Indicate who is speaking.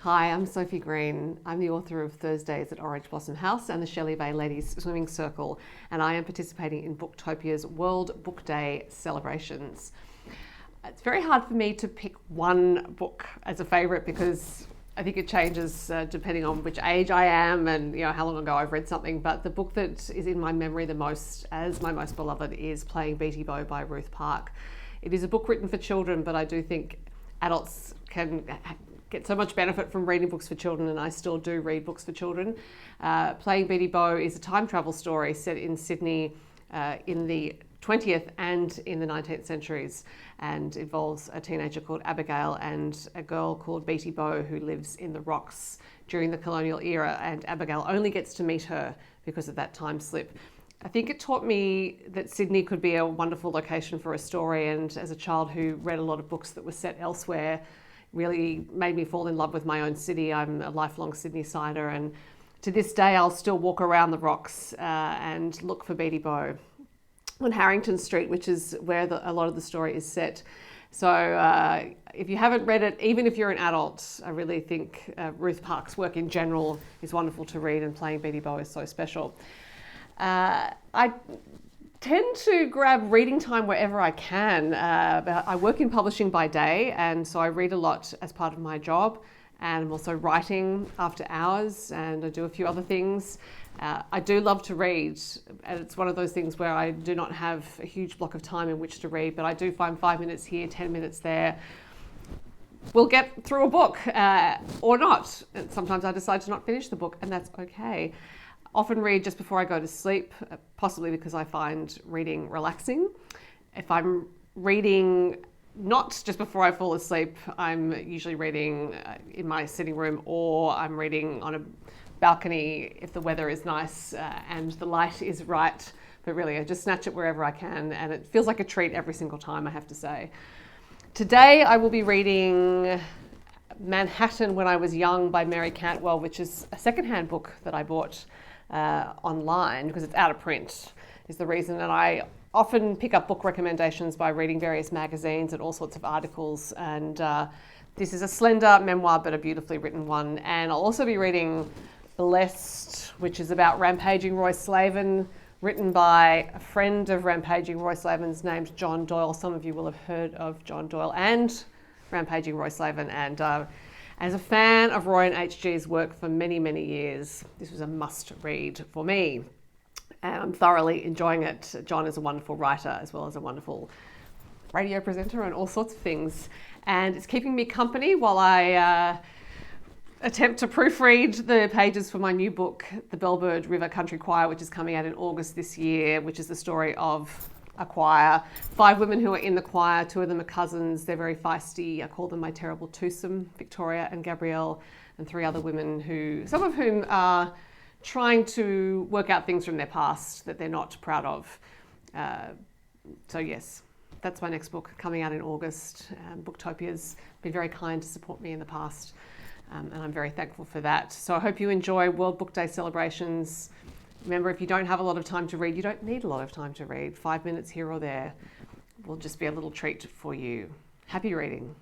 Speaker 1: Hi, I'm Sophie Green. I'm the author of Thursdays at Orange Blossom House and the Shelley Bay Ladies Swimming Circle, and I am participating in Booktopia's World Book Day celebrations. It's very hard for me to pick one book as a favourite because I think it changes depending on which age I am and how long ago I've read something. But the book that is in my memory the most as my most beloved is Playing Beatty Bow by Ruth Park. It is a book written for children, but I do think adults can get so much benefit from reading books for children, and I still do read books for children. Playing Beatty Bow is a time travel story set in Sydney in the 20th and in the 19th centuries, and involves a teenager called Abigail and a girl called Beatty Bow who lives in the rocks during the colonial era, and Abigail only gets to meet her because of that time slip. I think it taught me that Sydney could be a wonderful location for a story, and as a child who read a lot of books that were set elsewhere, really made me fall in love with my own city. I'm a lifelong Sydney-sider, and to this day I'll still walk around the rocks and look for Beatty Bow on Harrington Street, which is where a lot of the story is set. So if you haven't read it, even if you're an adult, I really think Ruth Park's work in general is wonderful to read, and Playing Beatty Bow is so special. I tend to grab reading time wherever I can. I work in publishing by day, and so I read a lot as part of my job, and I'm also writing after hours, and I do a few other things. I do love to read, and it's one of those things where I do not have a huge block of time in which to read, but I do find 5 minutes here, 10 minutes there. We'll get through a book or not. And sometimes I decide to not finish the book, and that's okay. Often read just before I go to sleep, possibly because I find reading relaxing. If I'm reading not just before I fall asleep, I'm usually reading in my sitting room, or I'm reading on a balcony if the weather is nice and the light is right. But really, I just snatch it wherever I can, and it feels like a treat every single time, I have to say. Today I will be reading Manhattan When I Was Young by Mary Cantwell, which is a secondhand book that I bought online because it's out of print, is the reason. And I often pick up book recommendations by reading various magazines and all sorts of articles, and this is a slender memoir but a beautifully written one. And I'll also be reading Blessed, which is about rampaging Roy Slaven, written by a friend of rampaging Roy Slaven's named John Doyle. Some of you will have heard of John Doyle and rampaging Roy Slaven, and as a fan of Roy and HG's work for many, many years, this was a must-read for me, and I'm thoroughly enjoying it. John is a wonderful writer as well as a wonderful radio presenter and all sorts of things, and it's keeping me company while I attempt to proofread the pages for my new book, The Bellbird River Country Choir, which is coming out in August this year, which is the story of a choir. 5 women who are in the choir, 2 of them are cousins. They're very feisty. I call them my terrible twosome, Victoria and Gabrielle, and 3 other women who, some of whom are trying to work out things from their past that they're not proud of. So yes, that's my next book coming out in August. Booktopia's been very kind to support me in the past, and I'm very thankful for that. So I hope you enjoy World Book Day celebrations. Remember, if you don't have a lot of time to read, you don't need a lot of time to read. 5 minutes here or there will just be a little treat for you. Happy reading.